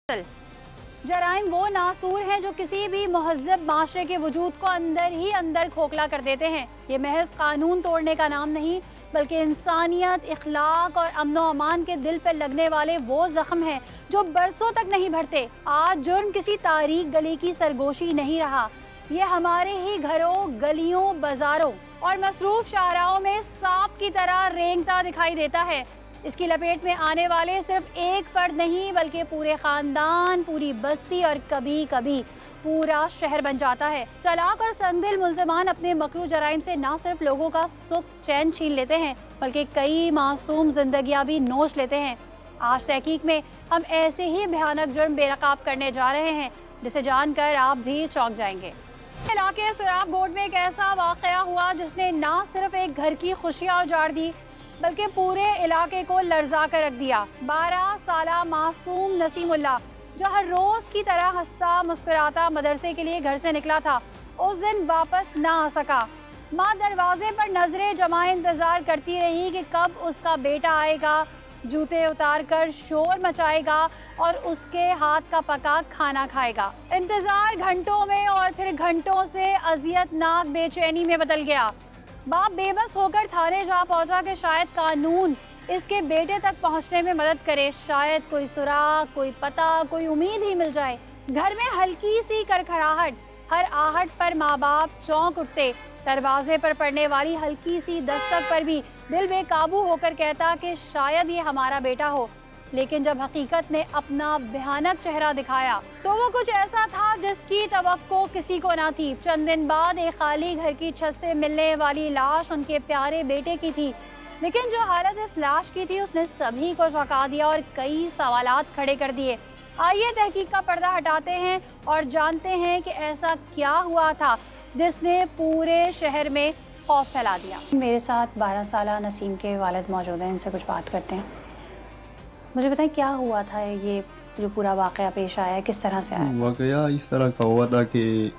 जराइम वो नासूर हैं जो किसी भी महज़्ज़ब माशरे के वजूद को अंदर ही अंदर खोखला कर देते हैं। ये महज कानून तोड़ने का नाम नहीं बल्कि इंसानियत, इखलाक और अमन व अमान के दिल पर लगने वाले वो जख्म हैं जो बरसों तक नहीं भरते। आज जुर्म किसी तारीख गली की सरगोशी नहीं रहा, ये हमारे ही घरों, गलियों, बाजारों और मसरूफ शाहराओं में सांप की तरह रेंगता दिखाई देता है। इसकी लपेट में आने वाले सिर्फ एक फर्द नहीं बल्कि पूरे खानदान, पूरी बस्ती और कभी कभी पूरा शहर बन जाता है। चालाक और संदिल मुल्ज़िमान अपने मकरू जराइम से न सिर्फ लोगों का सुख चैन छीन लेते हैं बल्कि कई मासूम जिंदगियां भी नोच लेते हैं। आज तहकीक में हम ऐसे ही भयानक जुर्म बेनकाब करने जा रहे हैं जिसे जानकर आप भी चौंक जाएंगे। इलाके सुराब गोड में एक ऐसा वाक़या हुआ जिसने न सिर्फ एक घर की खुशियाँ उजाड़ दी बल्कि पूरे इलाके को लर्जा कर रख दिया। 12 साला मासूम नसीमुल्लाह जो हर रोज की तरह हंसता मुस्कुराता मदरसे के लिए घर से निकला था, उस दिन वापस ना आ सका। माँ दरवाजे पर नजरें जमाए इंतजार करती रही कि कब उसका बेटा आएगा, जूते उतार कर शोर मचाएगा और उसके हाथ का पका खाना खाएगा। इंतजार घंटों में और फिर घंटों से अजियतनाक बेचैनी में बदल गया। बाप बेबस होकर थाने जा पहुंचा कि शायद कानून इसके बेटे तक पहुंचने में मदद करे, शायद कोई सुराग, कोई पता, कोई उम्मीद ही मिल जाए। घर में हल्की सी करखराहट, हर आहट पर माँ बाप चौंक उठते। दरवाजे पर पड़ने वाली हल्की सी दस्तक पर भी दिल बेकाबू होकर कहता कि शायद ये हमारा बेटा हो। लेकिन जब हकीकत ने अपना भयानक चेहरा दिखाया तो वो कुछ ऐसा था जिसकी तवक्को किसी को ना थी। चंद दिन बाद एक खाली घर की छत से मिलने वाली लाश उनके प्यारे बेटे की थी, लेकिन जो हालत इस लाश की थी उसने सभी को चौंका दिया और कई सवालात खड़े कर दिए। आइए तहकीक का पर्दा हटाते हैं और जानते हैं कि ऐसा क्या हुआ था जिसने पूरे शहर में खौफ फैला दिया। मेरे साथ 12 साला नसीम के वालिद मौजूद हैं, इनसे कुछ बात करते हैं। मुझे बताएं क्या हुआ था, ये जो पूरा वाक़या पेश आया किस तरह से आया? वाक़या इस तरह का हुआ था कि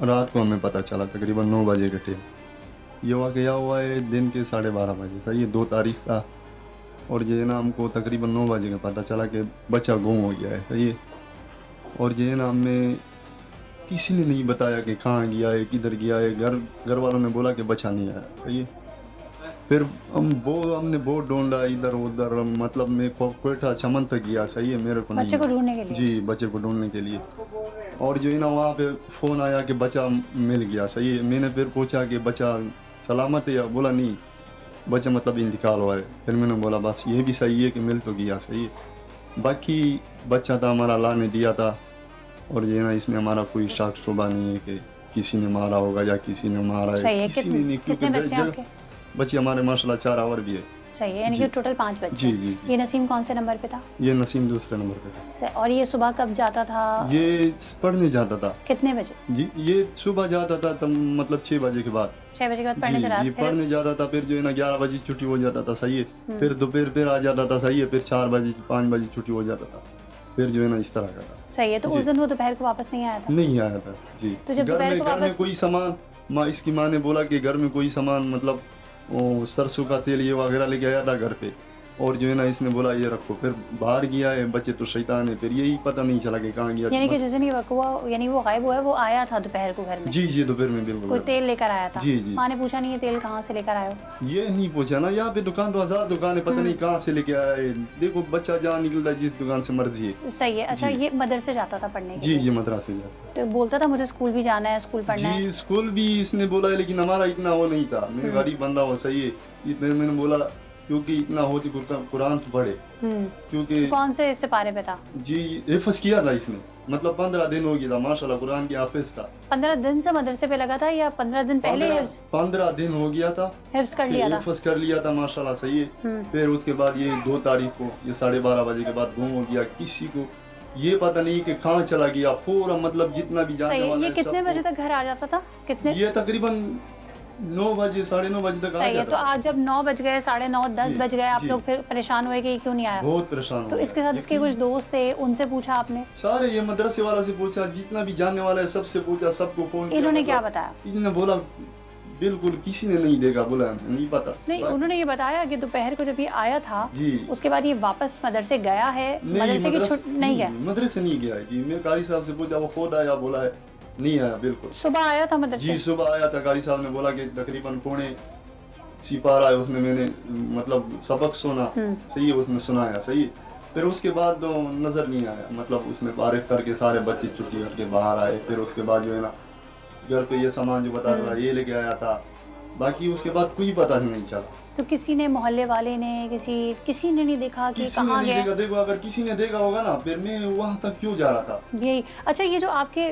रात को हमें पता चला तकरीबन 9 बजे के टाइम। ये वाक़या हुआ है दिन के 12:30 बजे था, ये 2 तारीख था। और ये ना हमको तकरीबन 9 बजे का पता चला कि बच्चा गुम हो गया है, सही है। और ये ना हमें किसी ने नहीं बताया कि कहाँ गया है, किधर गया है। घर वालों ने बोला कि बच्चा नहीं आया, सही है। फिर हमने बहुत ढूंढा इधर उधर, मतलब मैं कोयटा चमन तक गया, सही है। मेरे को बच्चे को ढूंढने के लिए? जी, बच्चे को ढूंढने के लिए। और जो है ना वहाँ पे फ़ोन आया कि बच्चा मिल गया, सही है। मैंने फिर पूछा कि बच्चा सलामत है या? बोला नहीं, बच्चा मतलब इंतकाल हुआ है। फिर मैंने बोला बस ये भी सही है कि मिल तो गया, सही है। बाकी बच्चा था हमारा, अल्लाह ने दिया था। और ये ना इसमें हमारा कोई शक शुबा नहीं है कि किसी ने मारा होगा या किसी ने मारा है, किसी ने नहीं। क्योंकि बच्चे हमारे माशाल्लाह 4 और भी है। सही है, यानी कि टोटल 5 बच्चे। जी जी। ये नसीम कौन से नंबर पे था? ये नसीम दूसरे नंबर पे था। और ये सुबह कब जाता था? ये पढ़ने जाता था। कितने बजे? जी, ये सुबह जाता था तब मतलब 6 बजे के बाद। 6 बजे के बाद पढ़ने चला? जी, पढ़ने जाता था। फिर जो है ना 11 बजे छुट्टी हो जाता था, सही है। फिर दोपहर फिर आ जाता था, सही है। फिर 4 बजे 5 बजे छुट्टी हो जाता था। फिर जो है ना इस तरह का था। सही है। तो उस दिन वो दोपहर को वापस नहीं आया था? नहीं आया था जी। तो जब घर में कोई सामान, इसकी माँ ने बोला कि घर में कोई सामान मतलब वो सरसों का तेल ये वगैरह लेके आया था घर पे। और जो है ना इसने बोला ये रखो। फिर बाहर गया है, बच्चे तो शैतान है, फिर यही पता नहीं चला कि कहाँ गया। यानी कि जिस दिन ये हुआ, यानी वो गायब हुआ है, वो आया था दोपहर को घर में? जी जी, दोपहर में बिल्कुल। कोई तेल लेकर आया था? जी जी। माँ ने पूछा नहीं ये तेल कहाँ से लेकर आयो? ये नहीं पूछा ना, यहाँ पे दुकान तो 1000 दुकान है, पता नहीं कहाँ से लेके आया है। देखो बच्चा जहाँ निकलता जिस दुकान से मर्जी है। सही है। अच्छा, ये मदरसे जाता था पढ़ने के जी? लिए? ये मदरसे जाता। तो बोलता था मुझे स्कूल भी जाना है, स्कूल पढ़ना है। जी, स्कूल भी इसने बोला है, लेकिन हमारा इतना वो नहीं था। मैं गरीब बंदा हो, सही है। इतने मैंने बोला क्योंकि इतना होती कुरान तो पढ़े। क्योंकि कौन से सिपारे पे था? जी, हिफ्ज किया था इसने, मतलब 15 दिन हो गया था माशाल्लाह, कुरान की हाफिज था। 15 दिन से मदरसे पे लगा था या 15 दिन पहले? 15 दिन हो गया था, हिफ्ज कर लिया था। हिफ्ज कर लिया था माशाल्लाह, सही है। फिर उसके बाद ये 2 तारीख को ये 12:30 बजे के बाद गुम हो गया। किसी को ये पता नहीं कि कहाँ चला गया। पूरा मतलब जितना भी जानने वाला ये कितने बजे तक घर आ जाता था? कितने? ये तकरीबन 9 बजे 9:30 बजे तक आ जाता। तो आज जब 9 बज गए, 9:30, 10 बज गए, आप लोग फिर परेशान हुए कि क्यों नहीं आया? बहुत परेशान। तो इसके साथ इसके कुछ दोस्त थे, उनसे पूछा आपने? सारे ये मदरसे वाला से पूछा, जितना भी जानने वाला है सबसे पूछा, सबको फोन किया। इन्होंने क्या बताया? इन्होंने बोला बिल्कुल किसी ने नहीं देखा, बोला नहीं पता। नहीं, उन्होंने ये बताया कि दोपहर को जब ये आया था जी उसके बाद ये वापस मदरसे गया है, मदरसे की छुट्टी नहीं गया? मदरसे नहीं गया जी। मैं कारी साहब से पूछा, वो खुद आया, बोला है नहीं आया। बिल्कुल सुबह आया था मदरसे? जी सुबह आया था। कारी साहब ने बोला कि तकरीबन पौने सिपारा है, उसने मैंने मतलब सबक सुना, सही है, उसने सुनाया, सही है। फिर उसके बाद तो नजर नहीं आया, मतलब उसने बारिश करके सारे बच्चे छुट्टी करके बाहर आए। फिर उसके बाद जो है ना घर पे ये सामान जो बता रहा ये लेके आया था, बाकी उसके बाद कोई पता नहीं चला। तो किसी ने, मोहल्ले वाले ने, किसी ने नहीं देखा कि कहाँ गया? देखो अगर किसी ने देखा होगा ना, फिर मैं वहाँ तक क्यों जा रहा था। यही। अच्छा, ये जो आपके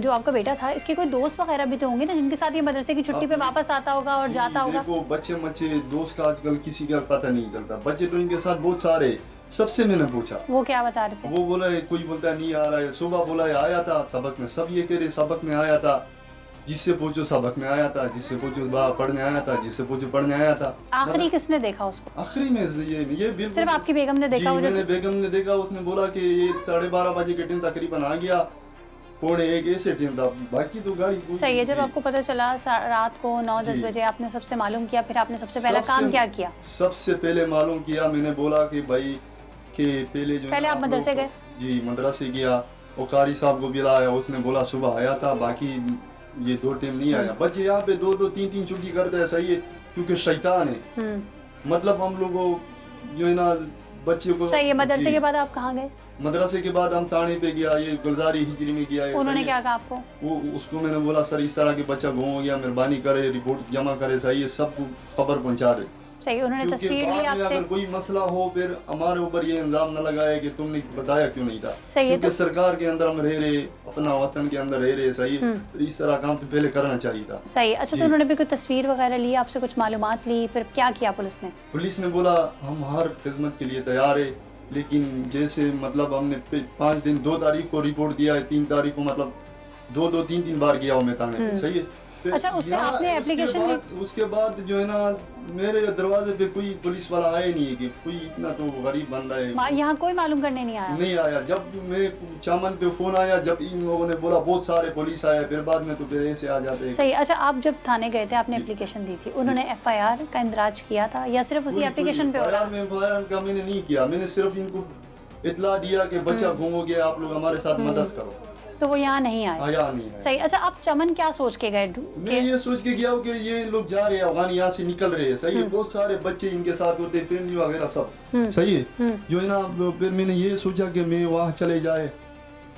जो आपका बेटा था, इसके कोई दोस्त वगैरह भी तो होंगे ना जिनके साथ ये मदरसे की छुट्टी पे वापस आता होगा और जाता होगा? देखो बच्चे दोस्त आजकल किसी का पता नहीं चलता। बच्चे तो इनके साथ बहुत सारे। सबसे मैंने पूछा, वो क्या बता रहे थे? वो बोला है, कोई बोलता नहीं आ रहा है, सुबह बोला है आया था सबक में, सब ये कह रहे सबक में आया था, जिससे पूछो सबक में आया था, जिससे पूछो पढ़ने आया था, जिससे पूछो पढ़ने आया था। आखिरी किसने देखा उसको? आखिरी में ये बिल्कुल सिर्फ आपकी बेगम ने देखा? जी, मैंने बेगम ने देखा। उसने बोला कि ये 12:30 बजे के टाइम तकरीबन आ गया, 12:45 ऐसे टाइम था, बाकी तो गाड़ी। सही है। जब आपको पता चला रात को 9-10 बजे, आपने सबसे मालूम किया, फिर आपने सबसे पहला काम क्या किया? सबसे पहले मालूम किया, मैंने बोला कि भाई कि पहले आप मदरसे गए? जी मदरसे गया, और कारी साहब को बुलाया, उसने बोला सुबह आया था, बाकी ये 2 टाइम नहीं आया। बच्चे यहाँ पे 2-2 3-3 छुट्टी करते हैं, सही है, क्योंकि शैतान है। मतलब हम लोगों जो है ना बच्चे को। सही है। मदरसे के बाद आप कहाँ गए? मदरसे के बाद हम थाने पे गया, ये गुलजारी हिजरी में गया। उन्होंने क्या कहा आपको? वो उसको मैंने बोला सर इस तरह के बच्चा गुम हो गया, मेहरबानी करे रिपोर्ट जमा करे, सही है, सबको खबर पहुँचा दे। सही। उन्होंने तस्वीर ली आपसे? अगर कोई मसला हो फिर हमारे ऊपर ये इल्जाम न लगाए कि तुमने बताया क्यों नहीं था। सही है। क्योंकि सरकार के अंदर हम रह रहे, अपना वतन के अंदर रह रहे, सही है, तो इस तरह काम तो पहले करना चाहिए था। सही। अच्छा, तो उन्होंने भी कोई तस्वीर वगैरह ली आपसे, कुछ मालूमात ली, फिर क्या किया पुलिस ने? पुलिस ने बोला हम हर खिदमत के लिए तैयार है, लेकिन जैसे मतलब हमने 5 दिन 2 तारीख को रिपोर्ट दिया है, 3 तारीख को मतलब 2-2 3-3 बार गया हूँ मैं थाने पे, सही है। अच्छा, उसने आपने एप्लीकेशन ली? उसके बाद जो है ना मेरे दरवाजे पे कोई पुलिस वाला आया नहीं है, कि कोई इतना तो गरीब बंदा है, यहाँ कोई मालूम करने नहीं आया? नहीं आया। जब मैं चामन पे फोन आया, जब इन लोगों ने बोला बहुत सारे पुलिस आए, फिर बाद में तो फिर ऐसे आ जाते हैं। सही। अच्छा, आप जब थाने गए थे, आपने एप्लीकेशन दी थी, उन्होंने FIR का इंदराज किया था या सिर्फ उसी एप्लीकेशन पे हो रहा? FIR का मैंने नहीं किया, मैंने सिर्फ इनको इतला दिया कि बच्चा गुम हो गया, आप लोग हमारे साथ मदद करो। तो वो यहाँ नहीं आए? यहाँ नहीं आए। सही। अच्छा, आप चमन क्या सोच के गए? मैं ये सोच के गया हूँ कि ये लोग जा रहे हैं अफगान, यहाँ से निकल रहे हैं, सही है, बहुत सारे बच्चे इनके साथ होते, फैमिली वगैरह सब, सही है, जो है ना। फिर मैंने ये सोचा कि मैं वहाँ चले जाए,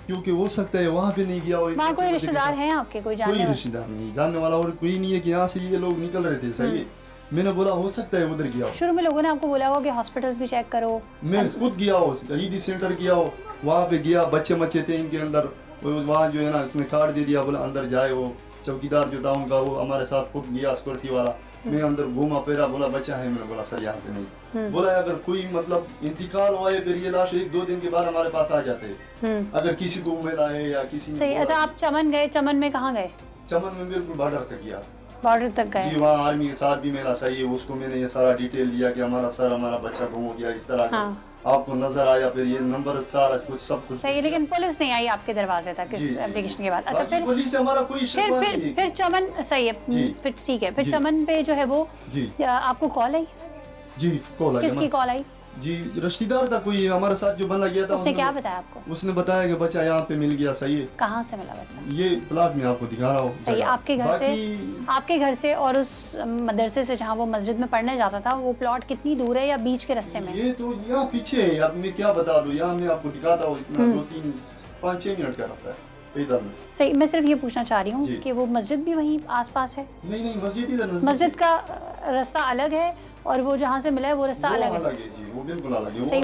क्योंकि हो सकता है वहाँ पे नहीं गया हो। वहाँ कोई रिश्तेदार हैं आपके? कोई रिश्तेदार नहीं, जानने वाला और कोई नहीं है कि यहाँ से ये लोग निकल रहे थे, सही है। मैंने बोला हो सकता है उधर गया हो। शुरू में लोगों ने आपको बोला होगा कि हॉस्पिटल्स भी चेक करो। मैं खुद गया हो, शहीदी सेंटर गया हो, वहाँ पे गया, बच्चे थे इनके अंदर, वहाँ जो है ना उसने कार्ड दे दिया, बोला अंदर जाए। वो चौकीदार जो था उनका, वो हमारे साथ खुद गया सिक्योरिटी वाला। मैं अंदर घूमा फिरा, बोला बच्चा है, मैंने बोला सर यहाँ पे नहीं। बोला अगर कोई मतलब इंतकाल हुआ है फिर ये लाश 1-2 दिन के बाद हमारे पास आ जाते हैं, अगर किसी को मिला है या किसी। सही। अच्छा, आप चमन गए, चमन में कहाँ गए? चमन में बिल्कुल बॉर्डर तक गया, बॉर्डर तक गए जी। वहाँ आर्मी के साथ भी मेरा, सही है, उसको मैंने ये सारा डिटेल दिया कि हमारा सर हमारा बच्चा गुम हो गया, इस तरह आपको नजर आया, फिर ये नंबर सारा कुछ सब कुछ। सही। लेकिन पुलिस नहीं आई आपके दरवाजे तक इस एप्लीकेशन के बाद? अच्छा, फिर पुलिस से हमारा कोई फिर चमन, सही है, फिर ठीक है, फिर चमन पे जो है वो आपको कॉल आई? जी कॉल आई। किसकी कॉल आई? जी रिश्तेदार था कोई हमारे साथ जो बंदा गया था। उसने क्या बताया आपको? उसने बताया कि बच्चा यहाँ पे मिल गया, सही है। कहाँ से मिला बच्चा? ये प्लाट में आपको दिखा रहा हूँ। सही। आपके घर से और उस मदरसे से जहाँ वो मस्जिद में पढ़ने जाता था, वो प्लॉट कितनी दूर है या बीच के रास्ते में? ये तो यहाँ पीछे है, अब मैं क्या बता दूँ, यहाँ मैं आपको दिखाता हूँ, इतना 2-3-5-6 मिनट का रास्ता है इधर में। सही। मैं सिर्फ ये पूछना चाह रही हूँ कि वो मस्जिद भी वहीं आसपास है? नहीं, मस्जिद इधर, मस्जिद का रास्ता अलग है और वो जहाँ से मिला है वो रास्ता अलग है जी, वो बिल्कुल अलग है। सही।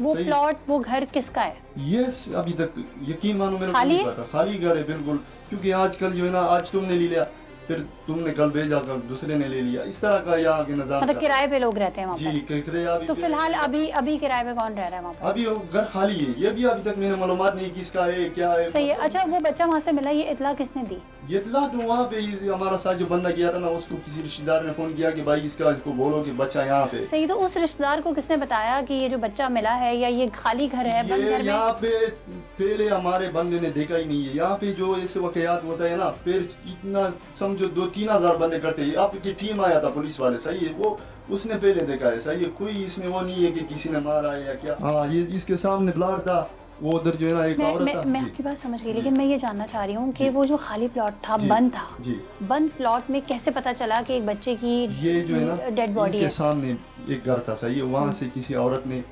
वो प्लॉट, वो घर किसका है? ये अभी तक यकीन मानो मेरे को नहीं पता, खाली घर है बिल्कुल, क्योंकि आजकल जो है ना, आज तुमने ले लिया, फिर तुमने कल भेजा, कल दूसरे ने ले लिया, इस तरह का यहाँ के निजाम। मतलब किराए पे लोग रहते हैं वहाँ जी, किराया। तो फिलहाल अभी किराए पे कौन रह रहा है वहाँ पर? अभी घर खाली है, ये भी अभी तक मैंने मालूमात नहीं किसका है क्या है। सही है। अच्छा, वो बच्चा वहाँ से मिला, ये इतला किसने दी? ये इतला तो वहाँ पे हमारा साथ जो बंदा गया था ना, उसको किसी रिश्तेदार ने फोन किया कि भाई इसको बोलो कि बच्चा यहाँ पे। सही। तो उस रिश्तेदार को किसने बताया कि ये जो बच्चा मिला है या ये खाली घर है, बंद घर में? यहाँ पे पहले हमारे बंदे ने देखा ही नहीं है, यहाँ पे जो ऐसे वाकयात होता है ना, फिर इतना समझो 3,000 बंदे इकट्ठे, आपकी टीम आया था पुलिस वाले, सही है, वो उसने पहले देखा है, सही है, कोई इसमें वो नहीं है कि किसी ने मारा है या क्या। हाँ, ये इसके सामने प्लॉट था, वो उधर जो है ना एक औरत था। मैं आपकी बात समझ गई, लेकिन मैं ये जानना चाह रही हूँ कि वो जो खाली प्लॉट था, बंद था, जी, बंद प्लॉट में कैसे पता चला कि एक बच्चे की ये जो है ना डेड बॉडी है? सामने एक घर था, सही है, वहाँ से किसी औरत ने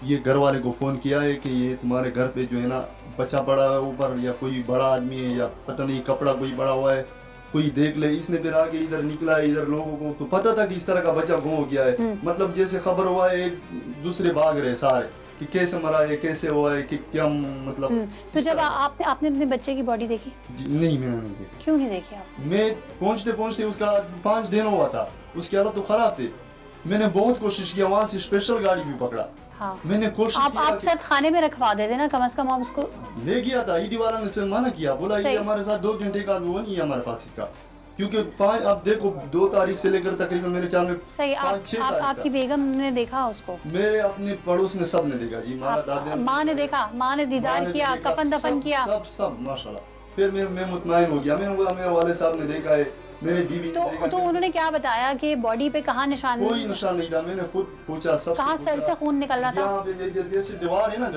ये घर वाले को फोन किया है कि ये तुम्हारे घर पे जो है ना बच्चा पड़ा है ऊपर, या कोई बड़ा आदमी है, या पता नहीं कपड़ा कोई बड़ा हुआ है, कोई देख ले। इसने फिर आगे इधर निकला है, इधर लोगों को तो पता था कि इस तरह का बच्चा गुम हो गया है। मतलब जैसे खबर हुआ है, एक दूसरे भाग रहे सारे कि कैसे मरा है, कैसे हुआ है, कि क्या मतलब। तो जब आपने अपने बच्चे की बॉडी देखी? नहीं, मैंने नहीं देखी। क्यों नहीं देखी आप? मैं पहुंचते पहुंचते उसका 5 दिन हुआ था, उसके हालत तो खराब थे। मैंने बहुत कोशिश किया, वहाँ से स्पेशल गाड़ी भी पकड़ा। हाँ। मैंने कोशिश किया आप साथ खाने में रखवा देते ना, कम से कम आप उसको ले गया था। ईदी वाला ने से मना किया, बोला ये हमारे साथ 2 घंटे का वो नहीं है हमारे पास इसका, क्योंकि अब देखो 2 तारीख से लेकर तकरीबन मेरे ख्याल में सही। आपकी बेगम ने देखा उसको? मेरे अपने पड़ोस ने सब ने देखा जी, माँ दादी, माँ ने देखा, माँ ने दीदार किया, कफन दफन किया, सब माशाल्लाह। फिर मैं मुतमईन हो गया, मैंने बोला मेरे वाले साहब ने देखा है, मेरी बीवी तो उन्होंने क्या बताया कि बॉडी पे कहाँ निशान? कोई निशान नहीं था। मैंने खुद पूछा, सब कहाँ सर से खून निकल रहा था? यहाँ पे जैसे दीवार है ना,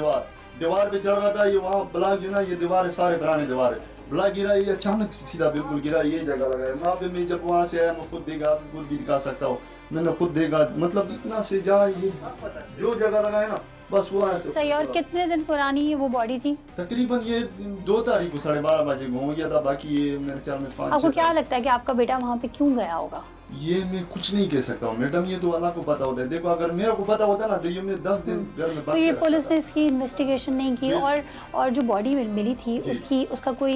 दीवार पे चढ़ रहा था, ये वहाँ ब्लॉक जो ना, ये दीवार है, सारे पुराने दीवार है, ब्लॉक गिरा, ये अचानक सीधा बिल्कुल गिरा, ये जगह लगा है वहाँ पे। मैं जब वहाँ से आया, मैं खुद देखा, आपको खुद भी दिखा सकता हूँ, मैंने खुद देखा, मतलब इतना से जहाँ ये जो जगह लगा है ना, बस वो है सही। और कितने दिन पुरानी वो बॉडी थी? तकरीबन ये 2 तारीख को 12:30 बजे घूम गया था। बाकी ये मेरे ख्याल में 5। आपको क्या लगता है कि आपका बेटा वहाँ पे क्यों गया होगा? ये मैं कुछ नहीं कह सकता हूँ मैडम, ये तो अल्लाह को पता होता है। देखो, अगर मेरे को पता होता ना तो ये मैं 10 दिन घर में। तो ये पुलिस ने इसकी इन्वेस्टिगेशन नहीं की? और जो बॉडी मिली थी उसका कोई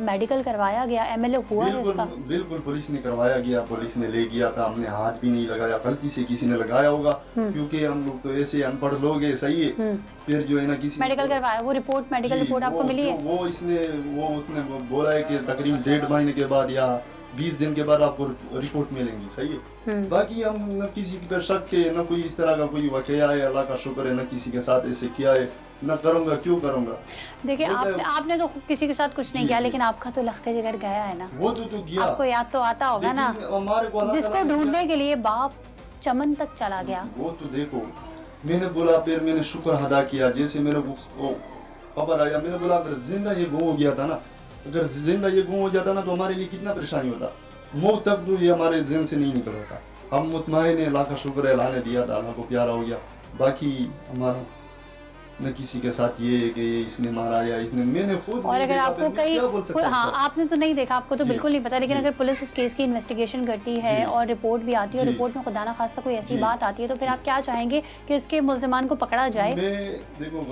मेडिकल करवाया गया? एमएलए हुआ है उसका? बिल्कुल पुलिस ने करवाया गया, पुलिस ने ले गया था, हमने हाथ भी नहीं लगाया, गलती से किसी ने लगाया होगा, क्योंकि हम लोग तो ऐसे अनपढ़ लोग हैं, सही है। फिर जो है ना किसी मेडिकल करवाया, वो मेडिकल रिपोर्ट आपको मिली है? वो उसने बोला है कि तकरीबन 1.5 महीने के बाद या 20 दिन के बाद आपको रिपोर्ट मिलेंगी, सही है। बाकी हम न किसी पर शक के, न कोई इस तरह का कोई वाकया है, अल्लाह का शुक्र है, न किसी के साथ ऐसे किया है, न करूँगा, क्यों करूँगा। देखिए, आपने तो किसी के साथ कुछ नहीं किया, लेकिन आपका तो लखते जिगर गया है ना, वो तो गया, आपको याद तो आता होगा ना, जिसको ढूंढने के लिए बाप चमन तक चला गया। वो तो देखो, मैंने बोला, फिर मैंने शुक्र अदा किया, जैसे मेरे को खबर आया, मैंने बोला अगर जिंदा ये गुम हो गया था ना, अगर जिंदा ये गुम हो जाता ना तो हमारे लिए कितना परेशानी होता, मौत तक तो ये हमारे जिन से नहीं निकल रहा था। हम मुतमईन है, अल्लाह का शुक्र है, अल्लाह ने दिया था, अल्लाह को प्यारा हो गया। बाकी हमारा न किसी के साथ ये है कि ये इसने मारा या इसने, मैंने खुद। और अगर आपको कहीं, हाँ, आपने तो नहीं देखा, आपको तो बिल्कुल नहीं पता, लेकिन अगर पुलिस उस केस की इन्वेस्टिगेशन करती है और रिपोर्ट भी आती है, और रिपोर्ट में खुदा ना खास्ता कोई ऐसी बात आती है, तो फिर आप क्या चाहेंगे कि इसके मुल्जिमान को पकड़ा जाए,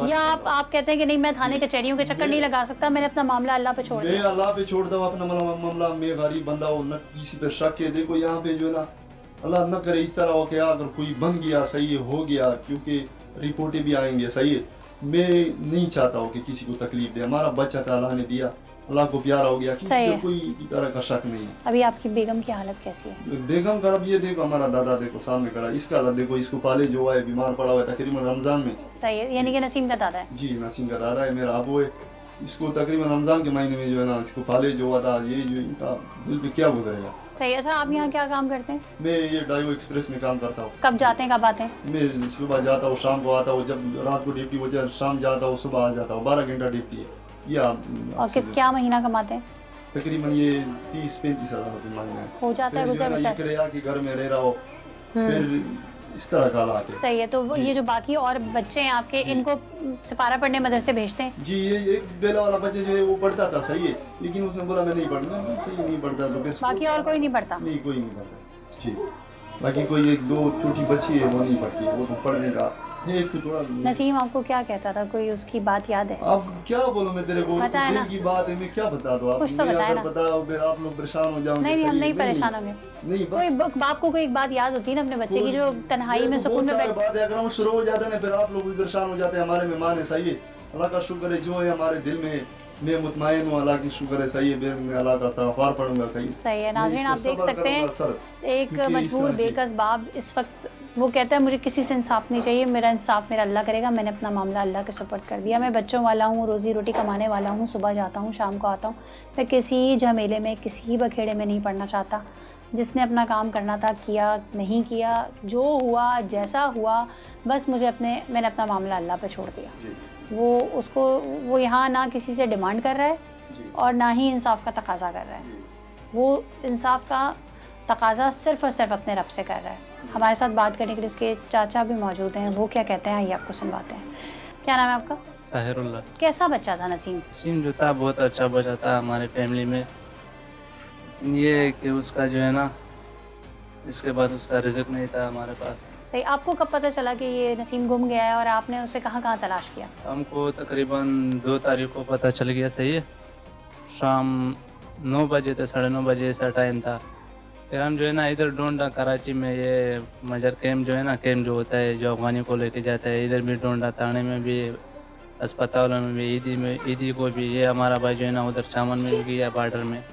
या आप कहते हैं कि नहीं, मैं थाने कचहरियों के चक्कर नहीं लगा सकता, मैंने अपना मामला अल्लाह पे छोड़ दिया? मैं अल्लाह पे छोड़ दूँ अपना मामला, मैं गरीब बंदा हूँ, न किसी पे शक है। देखो यहाँ पे जो है ना, अल्लाह न करे इस तरह हो कि अगर कोई बन गया, सही हो गया, क्योंकि रिपोर्टें भी आएंगे, सही है। मैं नहीं चाहता हूँ कि किसी को तकलीफ दे, हमारा बच्चा था, अल्लाह ने दिया, अल्लाह को प्यारा हो गया, किसी को कोई तरह का शक नहीं है। अभी आपकी बेगम की हालत कैसी है? बेगम का अब ये देखो, हमारा दादा देखो सामने खड़ा, इसका देखो, इसको पाले जो है, बीमार पड़ा हुआ है तकरीबन रमजान में। सही है, यानी कि नसीम का दादा है? जी, नसीम का दादा है, मेरा अबू है। इसको तकरीबन रमजान के महीने में जो है ना, इसको पाले जो हुआ था, ये जो इनका दिल पे क्या गुजरेगा। सही है। अच्छा, आप यहाँ क्या काम करते हैं? मैं ये डाइवो एक्सप्रेस में काम करता हूँ। कब जाते हैं, कब आते हैं? मैं सुबह जाता हूँ, शाम को आता हूँ, जब रात को ड्यूटी हो जाए, शाम जाता हूँ, सुबह आ जाता हूँ, 12 घंटा ड्यूटी है। या और क्या महीना कमाते हैं? तकरीबन ये 30-35 हज़ार रुपये महीना हो जाता है गुजर बसर। किराया के घर में रह रहा हो, फिर इस तरह का हालात है। सही है। तो ये जो बाकी और बच्चे हैं आपके, इनको सिपारा पढ़ने मदरसे भेजते हैं? जी, ये एक बेला वाला बच्चे जो है वो पढ़ता था, सही है, लेकिन उसने बोला मैं नहीं पढ़ना, सही नहीं पढ़ता, तो बाकी और कोई नहीं पढ़ता? नहीं, कोई नहीं पढ़ता जी। बाकी कोई 1-2 छोटी बच्ची है, वो नहीं पढ़ती, वो तो पढ़ने का ये तो थोड़ा। नसीम आपको क्या कहता था, कोई उसकी बात याद है? अब क्या बोलूं मैं तेरे को, दिल की बात है, मैं क्या बता दूं, कुछ तो बताया ना। बताओ फिर आप लोग परेशान हो जाओगे। नहीं, हम नहीं परेशान होंगे। नहीं, कोई बाप को कोई एक बात याद होती है ना अपने बच्चे की, जो तन्हाई में सुकून में बैठ बात अगर हम शुरू हो जाते हैं, फिर आप लोग भी परेशान हो जाते हैं। हमारे मेहमान है, सही है, अल्लाह का शुक्र है, जो है हमारे दिल में, मैं मुतमईन हूँ, अल्लाह की शुक्र है, सही है, मैं अल्लाह का इस्तग़फ़ार पढ़ूंगा, सही है। नाज़रीन, आप देख सकते हैं एक मजबूर बेकस बाप इस वक्त वो कहता है मुझे किसी से इंसाफ नहीं चाहिए, मेरा इंसाफ मेरा अल्लाह करेगा, मैंने अपना मामला अल्लाह के सुपुर्द कर दिया। मैं बच्चों वाला हूँ, रोज़ी रोटी कमाने वाला हूँ, सुबह जाता हूँ शाम को आता हूँ। मैं किसी झमेले में, किसी बखेड़े में नहीं पड़ना चाहता। जिसने अपना काम करना था किया, नहीं किया, जो हुआ जैसा हुआ, बस मैंने अपना मामला अल्लाह पे छोड़ दिया। वो यहाँ ना किसी से डिमांड कर रहा है और ना ही इंसाफ का तकाजा कर रहा है। वो इंसाफ का तकाजा सिर्फ़ और सिर्फ अपने रब से कर रहा है। हमारे साथ बात करने के लिए उसके चाचा भी मौजूद हैं, वो क्या कहते हैं आइए आपको सुनवाते हैं। क्या नाम है आपका? साहिरुल्लाह। कैसा बच्चा था नसीम? नसीम जो था बहुत अच्छा बच्चा था हमारे फैमिली में। ये है कि उसका जो है ना, इसके बाद उसका रिज़्क नहीं था हमारे पास। सही। आपको कब पता चला कि ये नसीम गुम गया है और आपने उसे कहाँ कहाँ तलाश किया? हमको तकरीबन 2 तारीख को पता चल गया था। ये शाम 9 बजे थे, 9:30 बजे ऐसा टाइम था। फिर हम जो है ना इधर ढूंढा, कराची में ये मजर कैम्प जो है ना, कैम्प जो होता है जो अफगानी को लेके जाता है, इधर भी ढूंढा, थाने में भी, अस्पतालों में भी, ईदी को भी। ये हमारा भाई जो है ना उधर चामन में भी गया, बॉर्डर में,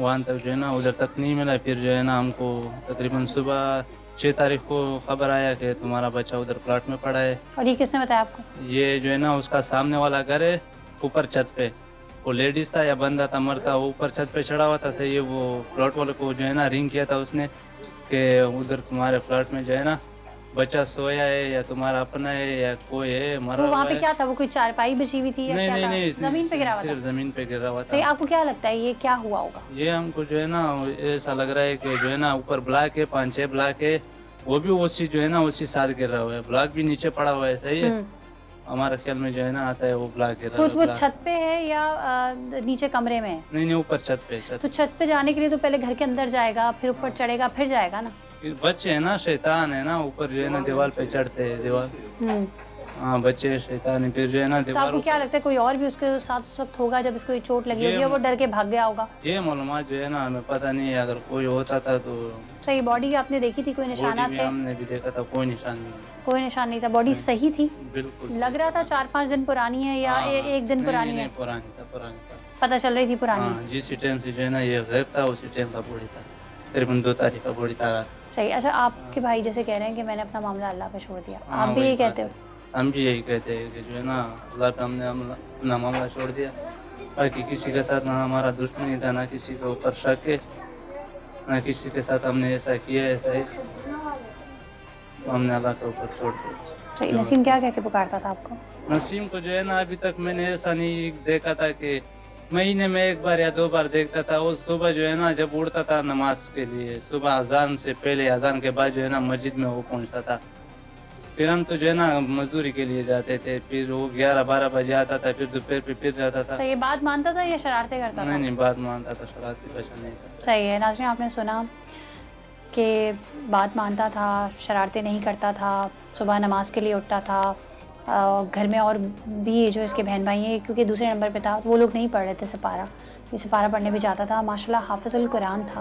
वहाँ तक जो है ना उधर तक नहीं मिला। फिर जो है ना हमको तकरीबन सुबह 6 तारीख को खबर आया कि तुम्हारा बच्चा उधर प्लाट में पड़ा है। और ये किसने बताया आपको? ये जो है ना उसका सामने वाला घर है, ऊपर छत पे, वो लेडीज था या बंदा था, मरता, वो ऊपर छत पे चढ़ा हुआ था। ये वो प्लॉट वाले को जो है ना रिंग किया था उसने कि उधर तुम्हारे प्लॉट में जो है ना बच्चा सोया है, या तुम्हारा अपना है या कोई है मरा वो वहाँ हुआ पे है। क्या था? वो कोई चारपाई बिछी हुई थी या नहीं क्या नहीं था? नहीं, जमीन पे गिरा हुआ था? सिर्फ जमीन पे गिरा हुआ सही। था। आपको क्या लगता है ये क्या हुआ होगा? ये हमको जो है ना ऐसा लग रहा है कि जो है ना ऊपर ब्लॉक है, 5-6 ब्लॉक है, वो भी उसी जो है ना उसी साथ गिर रहा हुआ है, ब्लॉक भी नीचे पड़ा हुआ है। सही है, हमारा ख्याल में जो है ना आता है वो ब्लॉक गिर रहा कुछ वो है। छत पे है या नीचे कमरे में है? नहीं, ऊपर छत पे। तो छत पे जाने के लिए तो पहले घर के अंदर जाएगा, फिर ऊपर चढ़ेगा, फिर जाएगा ना। बच्चे है ना, शैतान है ना, ऊपर जो है ना दीवार पे चढ़ते हैं, दीवार। हाँ, बच्चे शैतान है। फिर जो है ना तो दीवार। आपको क्या लगता है कोई और भी उसके साथ उस वक्त होगा जब इसको ये चोट लगी होगी और वो डर के भाग गया होगा? ये मालूमात जो है ना हमें पता नहीं है, अगर कोई होता था तो। सही। बॉडी आपने देखी थी? कोई निशानात बॉडी भी थे? हमने भी देखा था, कोई निशान नहीं। कोई निशान नहीं था। बॉडी सही थी? बिल्कुल लग रहा था 4-5 दिन पुरानी है या एक दिन पुरानी है? पुरानी था। पता चल रही थी पुरानी। हाँ, जिस टाइम से जो है ना ये गैब था उसी टाइम का बॉडी था, करीबन 2 तारीख का बॉडी था रात। सही। अच्छा, आपके भाई जैसे कह रहे हैं कि मैंने अपना मामला अल्लाह पे छोड़ दिया, हाँ, आप भी वही यही बात कहते हो? है। हम भी यही कहते हैं कि जो है ना अल्लाह पे हमने अपना मामला छोड़ दिया। बाकी किसी के साथ ना हमारा दुश्मनी था, ना किसी के ऊपर शक है, ना किसी के साथ हमने ऐसा किया है। सही, हमने अल्लाह के ऊपर छोड़ दिया। सही। नसीम क्या कह के पुकारता था आपको? नसीम को जो है ना अभी तक मैंने ऐसा नहीं देखा था कि महीने में 1 बार या 2 बार देखता था। वो सुबह जो है ना जब उठता था नमाज के लिए, सुबह अजान से पहले, अजान के बाद जो है ना मस्जिद में वो पहुंचता था। फिर हम तो जो है ना मजदूरी के लिए जाते थे, फिर वो 11-12 बजे आता था, फिर दोपहर पे फिर जाता था। तो ये बात मानता था या शरारतें करता था? नहीं, बात मानता था, शरारती बच्चा नहीं था। सही है। नाज़रीन, आपने सुना कि बात मानता था, शरारतें नहीं करता था, सुबह नमाज के लिए उठता था। घर में और भी जो इसके बहन भाई हैं, क्योंकि दूसरे नंबर पे था, वो लोग नहीं पढ़ रहे थे सिपारा, ये सिपारा पढ़ने भी जाता था। माशाल्लाह हाफिज़ुल कुरान था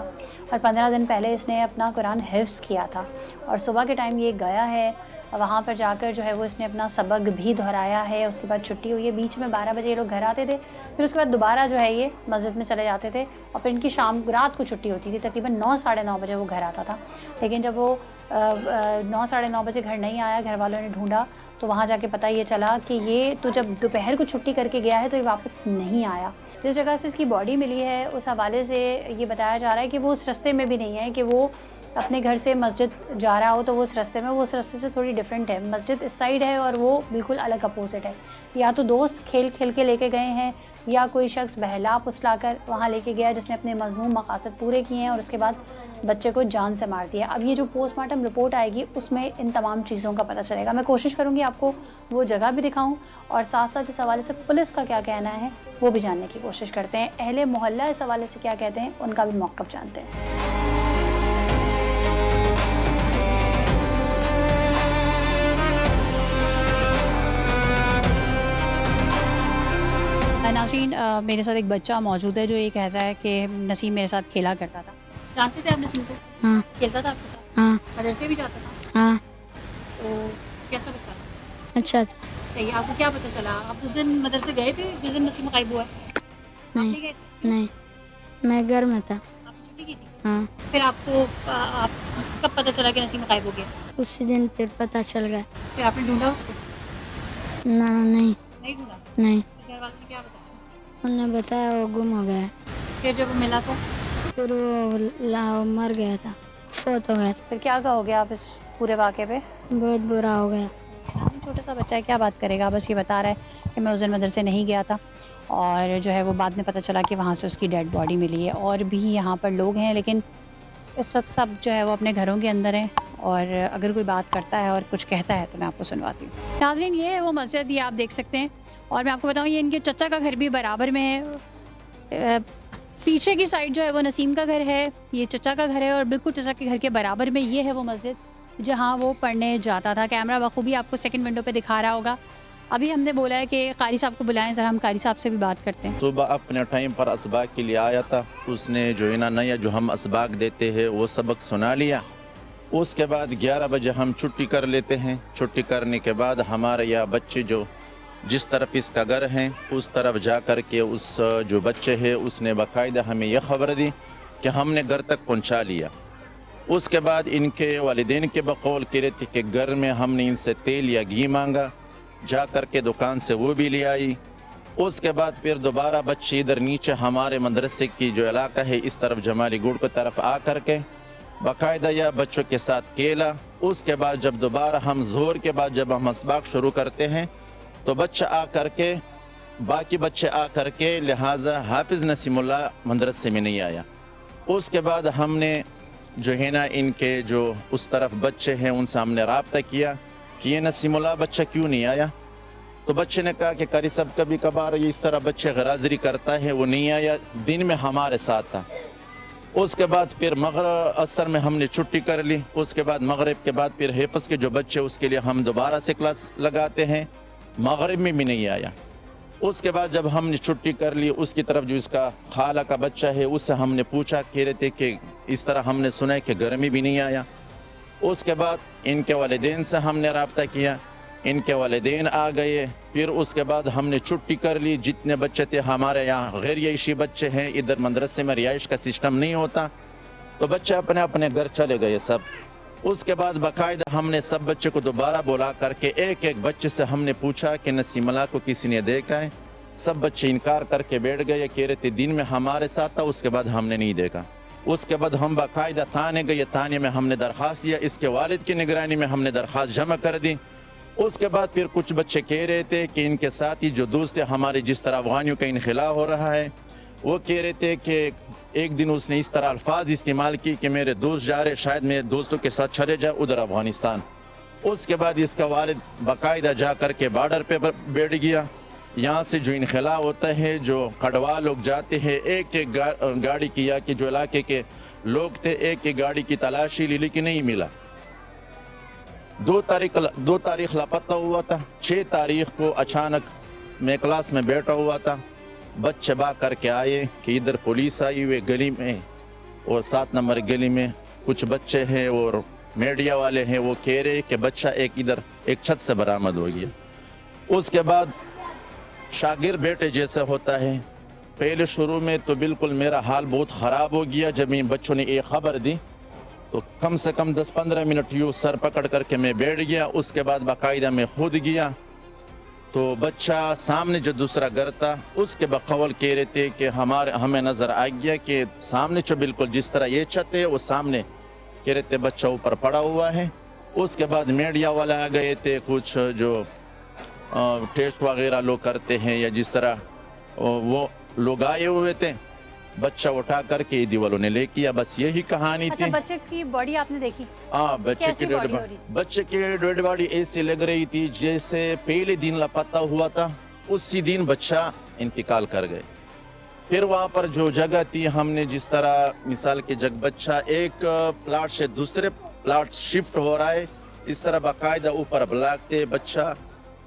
और 15 दिन पहले इसने अपना कुरान हिफ्ज़ किया था और सुबह के टाइम ये गया है, वहाँ पर जाकर जो है वो इसने अपना सबक भी दोहराया है। उसके बाद छुट्टी हुई है, बीच में 12 बजे ये लोग घर आते थे, फिर उसके बाद दोबारा जो है ये मस्जिद में चले जाते थे और फिर इनकी रात को छुट्टी होती थी। तकरीबन 9-9:30 बजे वो घर आता था। लेकिन जब वो 9-9:30 बजे घर नहीं आया, घर वालों ने ढूंढा तो वहाँ जाके पता ये चला कि ये तो जब दोपहर को छुट्टी करके गया है तो ये वापस नहीं आया। जिस जगह से इसकी बॉडी मिली है उस हवाले से ये बताया जा रहा है कि वो उस रास्ते में भी नहीं है कि वो अपने घर से मस्जिद जा रहा हो तो वो उस रास्ते में, वो उस रास्ते से थोड़ी डिफरेंट है। मस्जिद इस साइड है और वो बिल्कुल अलग अपोजिट है। या तो दोस्त खेल खेल के लेके गए हैं या कोई शख्स बहला फुसला कर वहाँ लेके गया जिसने अपने मज़मूम मकासद पूरे किए हैं और उसके बाद बच्चे को जान से मार दिया। अब ये जो पोस्टमार्टम रिपोर्ट आएगी उसमें इन तमाम चीज़ों का पता चलेगा। मैं कोशिश करूँगी आपको वो जगह भी दिखाऊँ और साथ साथ इस हवाले से पुलिस का क्या कहना है वो भी जानने की कोशिश करते हैं। अहले मोहल्ला इस हवाले से क्या कहते हैं उनका भी मौक़िफ़ जानते हैं। नाज़रीन, मेरे साथ एक बच्चा मौजूद है जो ये कहता है कि नसीम मेरे साथ खेला करता था। जानते थे आप नसीम को? हाँ। खेलता था आपके साथ? हाँ। मदरसे भी जाता था? हाँ। तो कैसा बच्चा था? अच्छा। सही। आपको क्या पता चला? आप उस दिन मदरसे गए थे जिस दिन नसीम गायब हुआ? नहीं गए थे? नहीं, मैं घर में था। आपने छुट्टी की थी? हाँ। फिर आपको आप कब पता चला कि नसीम गायब हो गया? उसी दिन फिर पता चल गया। फिर आपने ढूंढा उसको? ना नहीं नहीं ढूंढा? नहीं, घर वालों ने क्या बताया? उन्होंने बताया वो गुम हो गया है। फिर जब वो मिला तो फिर वो मर गया था, फोत हो गया था। फिर क्या कहोगे आप इस पूरे वाक़े पे? बहुत बुरा हो गया। छोटा सा बच्चा है, क्या बात करेगा, बस ये बता रहा है कि मैं उस दिन मदरसे नहीं गया था और जो है वो बाद में पता चला कि वहाँ से उसकी डेड बॉडी मिली है। और भी यहाँ पर लोग हैं लेकिन इस वक्त सब जो है वो अपने घरों के अंदर हैं और अगर कोई बात करता है और कुछ कहता है तो मैं आपको सुनवाती हूँ। नाज़रीन, ये है वो मस्जिद, ये आप देख सकते हैं। और मैं आपको बताऊँ ये इनके चचा का घर भी बराबर में है। पीछे की साइड जो है वो नसीम का घर है, ये चचा का घर है और बिल्कुल चचा के घर के बराबर में ये है वो मस्जिद जहाँ वो पढ़ने जाता था। कैमरा बखूबी आपको सेकंड विंडो पे दिखा रहा होगा। अभी हमने बोला है कि कारी साहब को बुलाएं, ज़रा हम कारी साहब से भी बात करते हैं। सुबह अपने टाइम पर असबाक के लिए आया था, उसने जो है ना नया जो हम असबाक देते हैं वो सबक सुना लिया। उसके बाद 11 बजे हम छुट्टी कर लेते हैं। छुट्टी करने के बाद हमारे यहाँ बच्चे जो जिस तरफ इसका घर है उस तरफ जा कर के उस जो बच्चे है उसने बाकायदा हमें यह खबर दी कि हमने घर तक पहुँचा लिया। उसके बाद इनके वालिदैन के बकौल कह रहे थे कि घर में हमने इनसे तेल या घी मांगा, जा कर के दुकान से वो भी ले आई। उसके बाद फिर दोबारा बच्चे इधर नीचे हमारे मदरसे की जो इलाका है इस तरफ जमाली गुड़ की तरफ आ कर के बाकायदा या बच्चों के साथ खेला। उसके बाद जब दोबारा हम जोर के बाद जब हम असबाक शुरू करते हैं तो बच्चा आ कर के बाकी बच्चे आ कर के लिहाजा हाफिज़ नसीमुल्लाह मदरसे में नहीं आया। उसके बाद हमने जो है ना इनके जो उस तरफ बच्चे हैं उनसे हमने रब्ता किया कि ये नसीमुल्लाह बच्चा क्यों नहीं आया। तो बच्चे ने कहा कि कारी साहब कभी कभार ये इस तरह बच्चे गराजरी करता है, वो नहीं आया, दिन में हमारे साथ था। उसके बाद फिर मगरिब असर में हमने छुट्टी कर ली। उसके बाद मगरिब के बाद फिर हिफ्ज़ के जो बच्चे उसके लिए हम दोबारा से क्लास लगाते हैं, मगरिब में भी नहीं आया। उसके बाद जब हमने छुट्टी कर ली उसकी तरफ जो इसका खाला का बच्चा है उससे हमने पूछा, कह रहे थे कि इस तरह हमने सुना है कि गर्मी भी नहीं आया। उसके बाद इनके वालिदैन से हमने रब्ता किया, इनके वालिदैन आ गए। फिर उसके बाद हमने छुट्टी कर ली। जितने बच्चे थे हमारे यहाँ गैर रिहायशी बच्चे हैं, इधर मदरसे में रिहाइश का सिस्टम नहीं होता, तो बच्चे अपने अपने घर चले गए सब। उसके बाद बाकायदा हमने सब बच्चे को दोबारा बुला करके एक एक बच्चे से हमने पूछा कि नसीमुल्लाह को किसी ने देखा है। सब बच्चे इनकार करके बैठ गए, कह रहे थे दिन में हमारे साथ था, उसके बाद हमने नहीं देखा। उसके बाद हम बाकायदा थाने गए, थाने में हमने दरख्वास्त दिया, इसके वालिद की निगरानी में हमने दरख्वास्त जमा कर दी। उसके बाद फिर कुछ बच्चे कह रहे थे कि इनके साथ ही जो दोस्त है हमारे, जिस तरह अफगानियों का इनखिला हो रहा है, वो कह रहे थे कि एक दिन उसने इस तरह अल्फाज इस्तेमाल की कि मेरे दोस्त जा रहे, शायद मेरे दोस्तों के साथ चले जाए उधर अफगानिस्तान। उसके बाद इसका वालिद बाकायदा जा कर के बॉर्डर पे बैठ गया। यहाँ से जो इनखिला होता है, जो कड़वा लोग जाते हैं, एक एक गाड़ी किया कि जो इलाके के लोग थे एक एक गाड़ी की तलाशी ली लेकिन नहीं मिला। 2 तारीख लापता हुआ था। 6 तारीख को अचानक मैं क्लास में बैठा हुआ था, बच्चे बाग करके आए कि इधर पुलिस आई हुई गली में और 7 नंबर गली में कुछ बच्चे हैं और मीडिया वाले हैं, वो कह रहे कि बच्चा एक इधर एक छत से बरामद हो गया। उसके बाद शागिर बेटे जैसे होता है, पहले शुरू में तो बिल्कुल मेरा हाल बहुत ख़राब हो गया। जब इन बच्चों ने एक खबर दी तो कम से कम 10-15 मिनट यूँ सर पकड़ करके मैं बैठ गया। उसके बाद बाकायदा मैं खुद गया तो बच्चा सामने जो दूसरा घर था उसके बकौल कह रहे थे कि हमें नज़र आ गया कि सामने जो बिल्कुल जिस तरह ये छत है वो सामने कह रहे थे बच्चा ऊपर पड़ा हुआ है। उसके बाद मीडिया वाले आ गए थे, कुछ जो टेस्ट वगैरह लोग करते हैं या जिस तरह वो लोग आए हुए थे, बच्चा उठा करके ईदी वालों ने ले किया। बस यही कहानी अच्छा, थी। बच्चे की बॉडी आपने देखी? हाँ, बच्चे की डेड बॉडी ऐसी लग रही थी जैसे पहले दिन लापता हुआ था उसी दिन बच्चा इंतकाल कर गए। फिर वहाँ पर जो जगह थी, हमने जिस तरह मिसाल के जग बच्चा एक प्लाट से दूसरे प्लाट शिफ्ट हो रहा है, इस तरह बाकायदा ऊपर ब्लॉक थे, बच्चा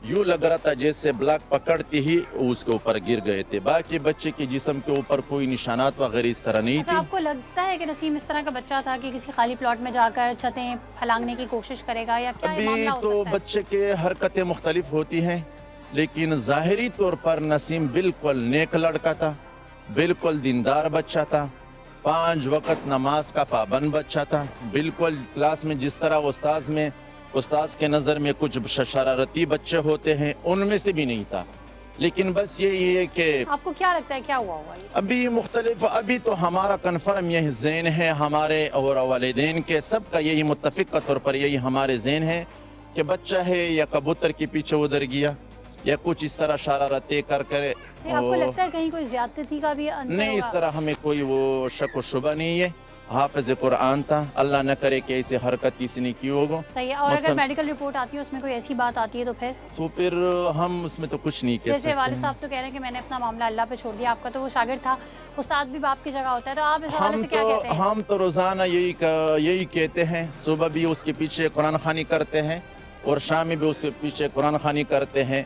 यूँ लग रहा था जैसे ब्लॉक पकड़ते ही उसके ऊपर गिर गए थे। बाकी बच्चे के जिस्म के ऊपर कोई निशानात वगैरह इस तरह नहीं अच्छा, थी। आपको लगता है कि नसीम इस तरह का बच्चा था कि किसी खाली प्लॉट में जाकर छतें फलांगने की कोशिश करेगा या क्या अभी मामला हो तो सकता है? बच्चे के हरकतें मुख्तलिफ होती हैं, लेकिन ज़ाहिरी तौर पर नसीम बिल्कुल नेक लड़का था, बिल्कुल दीनदार बच्चा था। 5 वक्त नमाज का पाबंद बच्चा था। बिल्कुल क्लास में जिस तरह उस्ताद के नज़र में कुछ शरारती बच्चे होते हैं, उनमें से भी नहीं था। लेकिन बस यही है कि आपको क्या लगता है क्या हुआ होगा ये? अभी मुख्तलिफ, अभी तो हमारा कन्फर्म यही ज़हन है हमारे और वालिदैन के, सबका यही मुत्तफिक के तौर पर यही हमारे ज़हन है कि बच्चा है या कबूतर के पीछे उधर गया या कुछ इस तरह शरारतें कर करे। आपको लगता है कहीं कोई ज्यादती का भी अंतर नहीं, इस होगा? तरह हमें कोई वो शक व शुबा नहीं है। हाफिज कुरान था, अल्लाह न करे कि ऐसी हरकत किसी ने की होगा। सही है। और अगर मसलन- मेडिकल रिपोर्ट आती है उसमें कोई ऐसी बात आती है तो फिर हम उसमें तो कुछ नहीं कह जैसे सकते वालिद हैं। साहब तो कह रहे हैं कि मैंने अपना मामला अल्लाह पे छोड़ दिया, आपका तो वो शागिर्द था, उस्ताद भी बाप की जगह होता है, तो आप इस हवाले से क्या कहते हैं? हम तो रोज़ाना यही कहते हैं, सुबह भी उसके पीछे कुरान खानी करते हैं और शाम में भी उसके पीछे कुरान खानी करते हैं।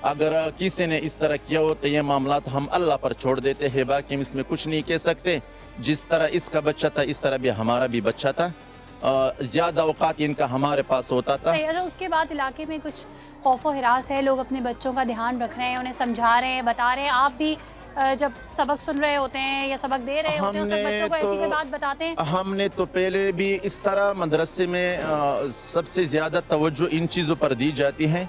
अगर किसी ने इस तरह किया हो तो ये मामला तो हम अल्लाह पर छोड़ देते हैं, बाकी हम इसमें कुछ नहीं कह सकते। जिस तरह इसका बच्चा था इस तरह भी हमारा भी बच्चा था। ज़्यादा औकात इनका हमारे पास होता था। सही। अच्छा, उसके बाद इलाके में कुछ खौफ व हिरास है, लोग अपने बच्चों का ध्यान रख रहे हैं, उन्हें समझा रहे हैं, बता रहे हैं। आप भी जब सबक सुन रहे होते हैं या सबक दे रहे होते हैं, उस वक्त बच्चों को ऐसी कोई बात बताते हैं? हमने तो पहले भी इस तरह मदरसे में सबसे ज़्यादा तवज्जो इन चीज़ों पर दी जाती है।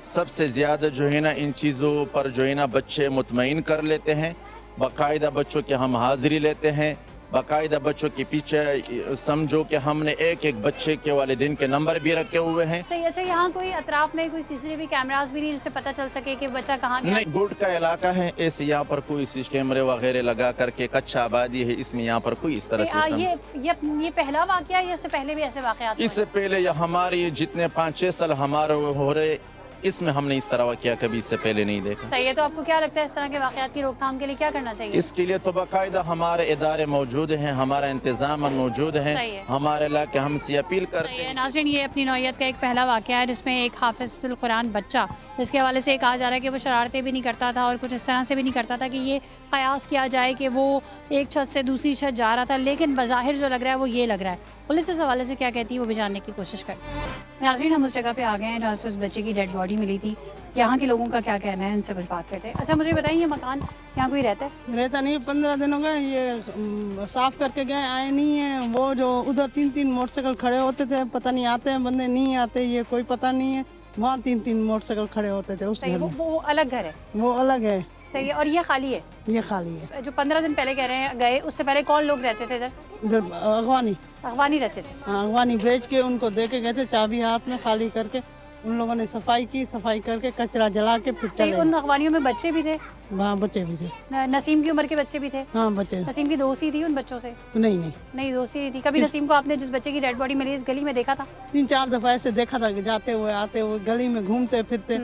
सबसे ज़्यादा जो है ना इन चीज़ों पर जो है ना बच्चे मुतमईन कर लेते हैं। बाकायदा बच्चों की हम हाज़िरी लेते हैं, बाकायदा बच्चों के पीछे समझो कि हमने एक एक बच्चे के वालिदैन के नंबर भी रखे हुए हैं। सही। अच्छा, यहाँ कोई अतराफ में कोई सीसीटीवी कैमरास भी नहीं जिससे पता चल सके कि बच्चा कहाँ गया? नहीं, गुड़ का इलाका है, ऐसे यहाँ पर कोई कैमरे वगैरह लगा करके, कच्चा आबादी है, इसमें यहाँ पर कोई इस तरह सही, सिस्टम। ये पहला वाकया है या इससे पहले भी ऐसे वाकयात हुए? इससे पहले या हमारी जितने 5-6 साल हमारे हो रहे, इसमें हमने इस तरह वाकया कभी इससे पहले नहीं देखा। सही है। तो आपको क्या लगता है इस तरह के वाकयात की रोकथाम के लिए क्या करना चाहिए? इसके लिए तो बाकायदा हमारे इदारे मौजूद हैं, हमारा इंतजाम मौजूद है, सही है। हमारे इलाके हमसे अपील करते सही है। हैं। नाज़रीन, ये अपनी नौइयत का एक पहला वाकया है जिसमें एक हाफिज़ुल कुरान बच्चा, जिसके हवाले से कहा जा रहा है कि वो शरारतें भी नहीं करता था और कुछ इस तरह से भी नहीं करता था कि ये कयास किया जाए कि वो एक छत से दूसरी छत जा रहा था, लेकिन बज़ाहिर जो लग रहा है वो ये लग रहा है। पुलिस इस हवाले से क्या कहती है वो भी जानने की कोशिश करते हैं। नाज़रीन, हम उस जगह पे आ गए हैं जहाँ से उस बच्चे की डेड बॉडी मिली थी। यहाँ के लोगों का क्या कहना है, इनसे कुछ बात करते हैं। अच्छा, मुझे बताइए, ये मकान यहाँ कोई रहता है? रहता नहीं, 15 दिन हो गए ये साफ करके गए, आए नहीं है। वो जो उधर 3-3 मोटरसाइकिल खड़े होते थे, पता नहीं आते हैं बंदे नहीं आते, ये कोई पता नहीं है। वहाँ 3-3 मोटरसाइकिल खड़े होते थे उस सही, घर में। वो अलग घर है? वो अलग है, सही है। और ये खाली है? ये खाली है। जो 15 दिन पहले कह रहे हैं गए, उससे पहले कौन लोग रहते थे इधर? इधर अगवानी, अगवानी रहते थे? हाँ, अगवानी बेच के उनको दे के गए थे, चाबी हाथ में खाली करके। उन लोगों ने सफाई की, सफाई करके कचरा जला के फिर सही। चले। उन अगवानियों में बच्चे भी थे? वहाँ बच्चे भी थे। नसीम की उम्र के बच्चे भी थे? हाँ, बच्चे। नसीम की दोस्ती थी उन बच्चों से? नहीं नहीं, नहीं, दोस्ती नहीं थी। कभी नसीम को आपने जिस बच्चे की डेड बॉडी मिली इस गली में देखा था? 3-4 दफा ऐसे देखा था कि जाते हुए आते हुए गली में घूमते फिरते।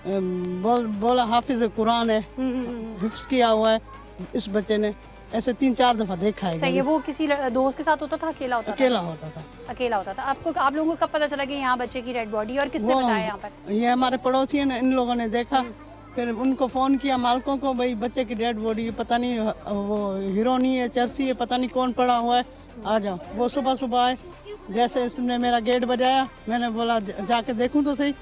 बोला हाफिज कुरान है, हिफ्स किया हुआ है इस बच्चे ने, ऐसे 3-4 दफा देखा है। सही है। वो किसी दोस्त के साथ होता था, अकेला होता था? अकेला होता था। अकेला होता था। आप लोगों को कब पता चला कि यहाँ बच्चे की डेड बॉडी, और किसने वो बताया यहाँ पर? ये हमारे पड़ोसी हैं, इन लोगों ने देखा, फिर उनको फोन किया मालकों को, भाई बच्चे की डेड बॉडी पता नहीं वो हिरोनी है, चर्सी है, पता नहीं कौन पड़ा हुआ है, आ जाओ। वो सुबह सुबह आए, जैसे इसने मेरा गेट बजाया, मैंने बोला जाके देखूं तो सही।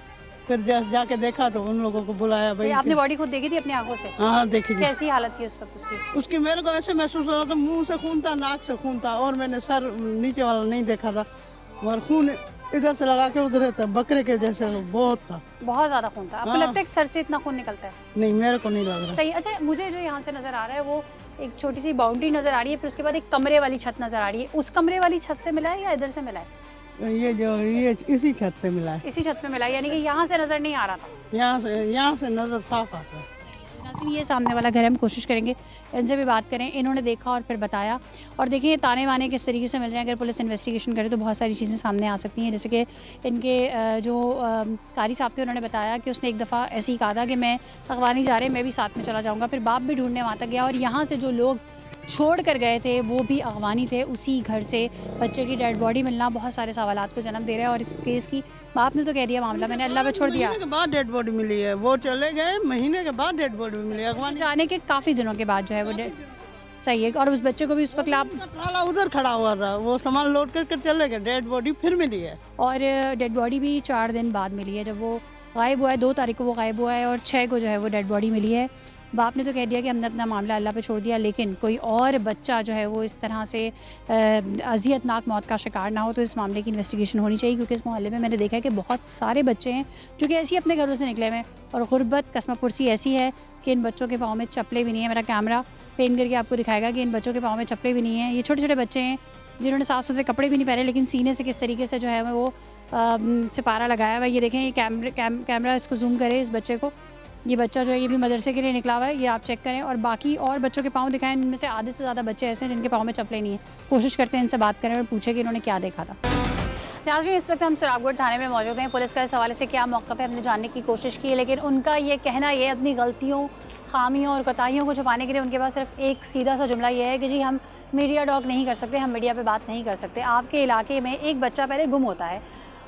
फिर जाके देखा तो उन लोगों को बुलाया। भाई आपने बॉडी खुद देखी थी अपनी आंखों से? हाँ, देखी थी। कैसी हालत थी उस वक्त उसकी? उसकी मेरे को ऐसे महसूस हो रहा था, मुंह से खून था, नाक से खून था, और मैंने सर नीचे वाला नहीं देखा था, और खून इधर से लगा के उधर था, बकरे के जैसे बहुत था। बहुत ज्यादा खून था? आपको हाँ। लगता है कि सर से इतना खून निकलता है? नहीं, मेरे को नहीं लग रहा। सही। अच्छा, मुझे जो यहाँ से नजर आ रहा है वो एक छोटी सी बाउंड्री नजर आ रही है, फिर उसके बाद एक कमरे वाली छत नजर आ रही है। उस कमरे वाली छत से मिला है या इधर से मिला है? ये इसी छत से मिला है। इसी छत पे मिला है, यानी कि यहाँ से नजर नहीं आ रहा था? यहाँ से नजर साफ आता है। नाज़रीन, ये सामने वाला घर, हम कोशिश करेंगे इनसे भी बात करें। इन्होंने देखा और फिर बताया, और देखिए ये ताने वाने किस तरीके से मिल रहे हैं। अगर पुलिस इन्वेस्टिगेशन करे तो बहुत सारी चीज़ें सामने आ सकती हैं, जैसे कि इनके जो कारी साहब थे उन्होंने बताया कि उसने एक दफ़ा ऐसे ही कहा था कि मैं अगवानी जा रहे, मैं भी साथ में चला जाऊँगा। फिर बाप भी ढूंढने वहाँ तक गया, और यहाँ से जो लोग छोड़ कर गए थे वो भी अगवानी थे। उसी घर से बच्चे की डेड बॉडी मिलना बहुत सारे सवालात को जन्म दे रहा है, और इस केस की बाप ने तो कह दिया मामला मैंने अल्लाह पे छोड़ दिया। महीने के बाद डेड बॉडी मिली है, वो चले गए, महीने के बाद डेड बॉडी मिली है। अगवानी जाने के काफ़ी दिनों के बाद जो है वो सही है। और उस बच्चे को भी उस वक्त आप ट्राला उधर खड़ा हुआ रहा, वो सामान लोड करके चले गए, डेड बॉडी फिर मिली है। और डेड बॉडी भी 4 दिन बाद मिली है। जब वो गायब हुआ है, 2 तारीख को वो गायब हुआ है, और 6 को जो है वो डेड बॉडी मिली है। बाप ने तो कह दिया कि हमने अपना मामला अल्लाह पे छोड़ दिया, लेकिन कोई और बच्चा जो है वो इस तरह से अजियतनाक मौत का शिकार ना हो, तो इस मामले की इन्वेस्टिगेशन होनी चाहिए। क्योंकि इस मोहल्ले में मैंने देखा है कि बहुत सारे बच्चे हैं जो कि ऐसे ही अपने घरों से निकले हुए हैं, और गुर्बत कसमापुरसी ऐसी है कि इन बच्चों के पाँव में चप्पलें भी नहीं है। मेरा कैमरा पेन करके आपको दिखाएगा कि इन बच्चों के पाँव में चप्पलें भी नहीं हैं। ये छोटे छोटे बच्चे हैं जिन्होंने साफ़ सुथरे कपड़े भी नहीं पहने, लेकिन सीने से किस तरीके से जो है वो सिपारा लगाया हुआ है। ये देखें, ये कैमरा इसको जूम करे इस बच्चे को। ये बच्चा जो है ये भी मदरसे के लिए निकला हुआ है, ये आप चेक करें। और बाकी और बच्चों के पाँव दिखाएं, इनमें से आधे से ज़्यादा बच्चे ऐसे हैं जिनके पाँव में चप्पलें नहीं है। कोशिश करते हैं इनसे बात करें और पूछें कि इन्होंने क्या देखा था। नाज़रीन, इस वक्त हम सुरागपुर थाने में मौजूद हैं। पुलिस का इस हवाले से क्या मौक़िफ़ है हमने जानने की कोशिश की है, लेकिन उनका ये कहना ये अपनी गलतियों, खामियों और कोताहियों को छुपाने के लिए उनके पास सिर्फ एक सीधा सा जुमला ये है कि जी हम मीडिया टॉक नहीं कर सकते, हम मीडिया पे बात नहीं कर सकते। आपके इलाके में एक बच्चा पहले गुम होता है,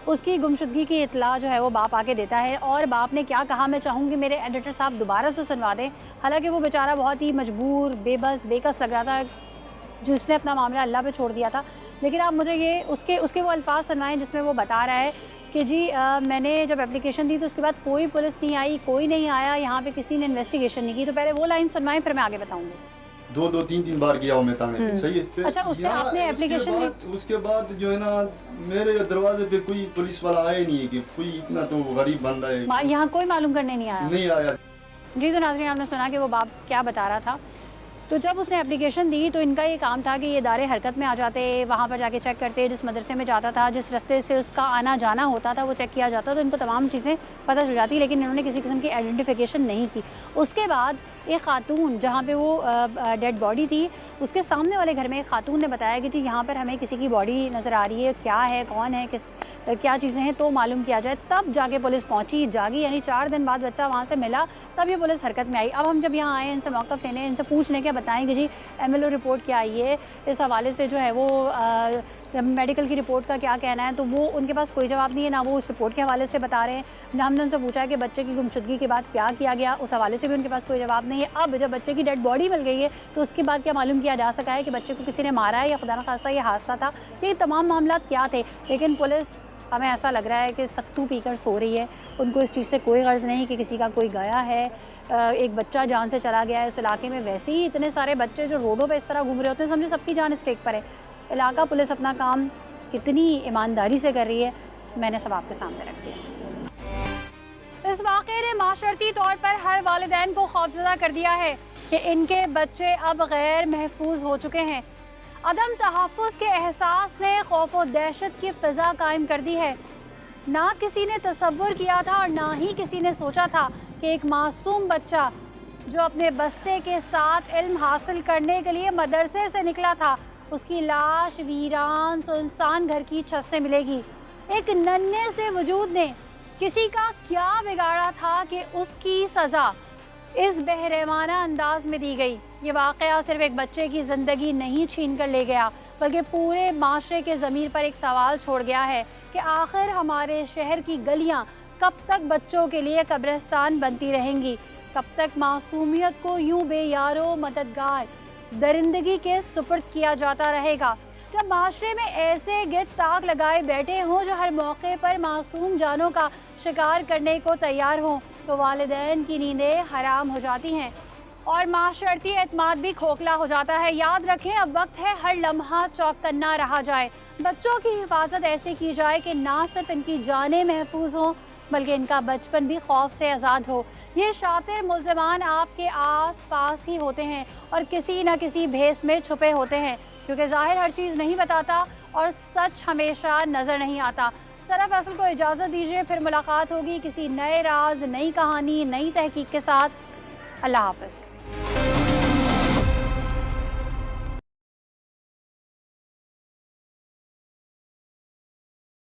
उसकी गुमशुदगी की इतला जो है वो बाप आके देता है, और बाप ने क्या कहा मैं चाहूँगी मेरे एडिटर साहब दोबारा से सुनवा दें। हालांकि वो बेचारा बहुत ही मजबूर, बेबस, बेकस लग रहा था जिसने अपना मामला अल्लाह पे छोड़ दिया था, लेकिन आप मुझे ये उसके वो अल्फाज सुनवाएं जिसमें वो बता रहा है कि जी मैंने जब एप्लीकेशन दी तो उसके बाद कोई पुलिस नहीं आई, कोई नहीं आया, यहाँ पे किसी ने इन्वेस्टिगेशन नहीं की। तो पहले वो लाइन सुनवाएं, फिर मैं आगे बताऊँगी। दो तीन बार गया हूँ मैं थाने, सही है। अच्छा, उसने आपने एप्लीकेशन उसके बाद जो है ना मेरे दरवाजे पे कोई पुलिस वाला आया नहीं है कि कोई इतना तो गरीब बंदा है, यहाँ कोई मालूम करने नहीं आया। जी, तो नाज़रीन आपने सुना कि वो बाप क्या बता रहा था। तो जब उसने एप्लीकेशन दी तो इनका ये काम था कि ये इदारे हरकत में आ जाते, वहाँ पर जाके चेक करते, जिस मदरसे में जाता था, जिस रास्ते से उसका आना जाना होता था वो चेक किया जाता, तो इनको तमाम चीज़ें पता चल जाती, लेकिन इन्होंने किसी किस्म की आइडेंटिफिकेशन नहीं की। उसके बाद एक खातून, जहाँ पे वो डेड बॉडी थी, उसके सामने वाले घर में एक खातून ने बताया कि जी यहाँ पर हमें किसी की बॉडी नज़र आ रही है, क्या है, कौन है, क्या चीज़ें हैं, तो मालूम किया जाए। तब जाके पुलिस पहुँची, जागी, यानी 4 दिन बाद बच्चा वहाँ से मिला, तब ये पुलिस हरकत में आई। अब हम जब यहाँ आए इनसे मौक़िफ़ लेने, इनसे पूछने के बताएं कि जी MLO रिपोर्ट क्या आई है, इस हवाले से जो है वो मेडिकल की रिपोर्ट का क्या कहना है, तो वो उनके पास कोई जवाब नहीं है, ना वो उस रिपोर्ट के हवाले से बता रहे हैं, ना हमने उनसे पूछा है कि बच्चे की गुमशुदगी के बाद क्या किया गया, उस हवाले से भी उनके पास कोई जवाब नहीं है। अब जब बच्चे की डेड बॉडी मिल गई है तो उसके बाद क्या मालूम किया जा सका है कि बच्चे को किसी ने मारा है या खुदा न खास्ता ये हादसा था, ये तमाम मामला क्या थे। लेकिन पुलिस, हमें ऐसा लग रहा है कि सख्तू पीकर सो रही है, उनको इस चीज़ से कोई गर्ज नहीं कि किसी का कोई गया है, एक बच्चा जान से चला गया है। इस इलाके में वैसे ही इतने सारे बच्चे जो रोडों पे इस तरह घूम रहे होते हैं, समझे सबकी जान स्टेक पर है। इलाका पुलिस अपना काम कितनी ईमानदारी से कर रही है, मैंने सब आपके सामने रख दिया। इस वाक़े ने माशरती तौर पर हर वालिदैन को खौफज़दा कर दिया है कि इनके बच्चे अब गैर महफूज हो चुके हैं। अदम तहफ़्फ़ुज़ के एहसास ने खौफ व दहशत की फ़िज़ा कायम कर दी है। ना किसी ने तसव्वुर किया था और ना ही किसी ने सोचा था कि एक मासूम बच्चा जो अपने बस्ते के साथ इल्म हासिल करने के लिए मदरसे से निकला था, उसकी लाश वीरान सुनसान घर की छत से मिलेगी। एक नन्हे से वजूद ने किसी का क्या बिगाड़ा था कि उसकी सज़ा इस बेरहमाना अंदाज में दी गई। ये वाक़या सिर्फ एक बच्चे की ज़िंदगी नहीं छीन कर ले गया, बल्कि पूरे माशरे के ज़मीर पर एक सवाल छोड़ गया है कि आखिर हमारे शहर की गलियाँ कब तक बच्चों के लिए कब्रिस्तान बनती रहेंगी, कब तक मासूमियत को यूं बेयारो मददगार दरिंदगी के सुपुर्द किया जाता रहेगा। जब माशरे में ऐसे गिर ताक लगाए बैठे हों जो हर मौके पर मासूम जानों का शिकार करने को तैयार हों, तो वालिदैन की नींदें हराम हो जाती हैं और माशरती एतमाद भी खोखला हो जाता है। याद रखें, अब वक्त है हर लम्हा चौकन्ना रहा जाए। बच्चों की हिफाजत ऐसे की जाए कि ना सिर्फ इनकी जानें महफूज हों, बल्कि इनका बचपन भी खौफ से आज़ाद हो। ये शातिर मुल्ज़िमान आपके आस पास ही होते हैं और किसी न किसी भेस में छुपे होते हैं, क्योंकि ज़ाहिर हर चीज़ नहीं बताता और सच हमेशा नज़र नहीं आता। सरा फैसल को इजाज़त दीजिए, फिर मुलाकात होगी किसी नए राज, नई कहानी, नई तहकीक के साथ। अल्लाह हाफ़िज़।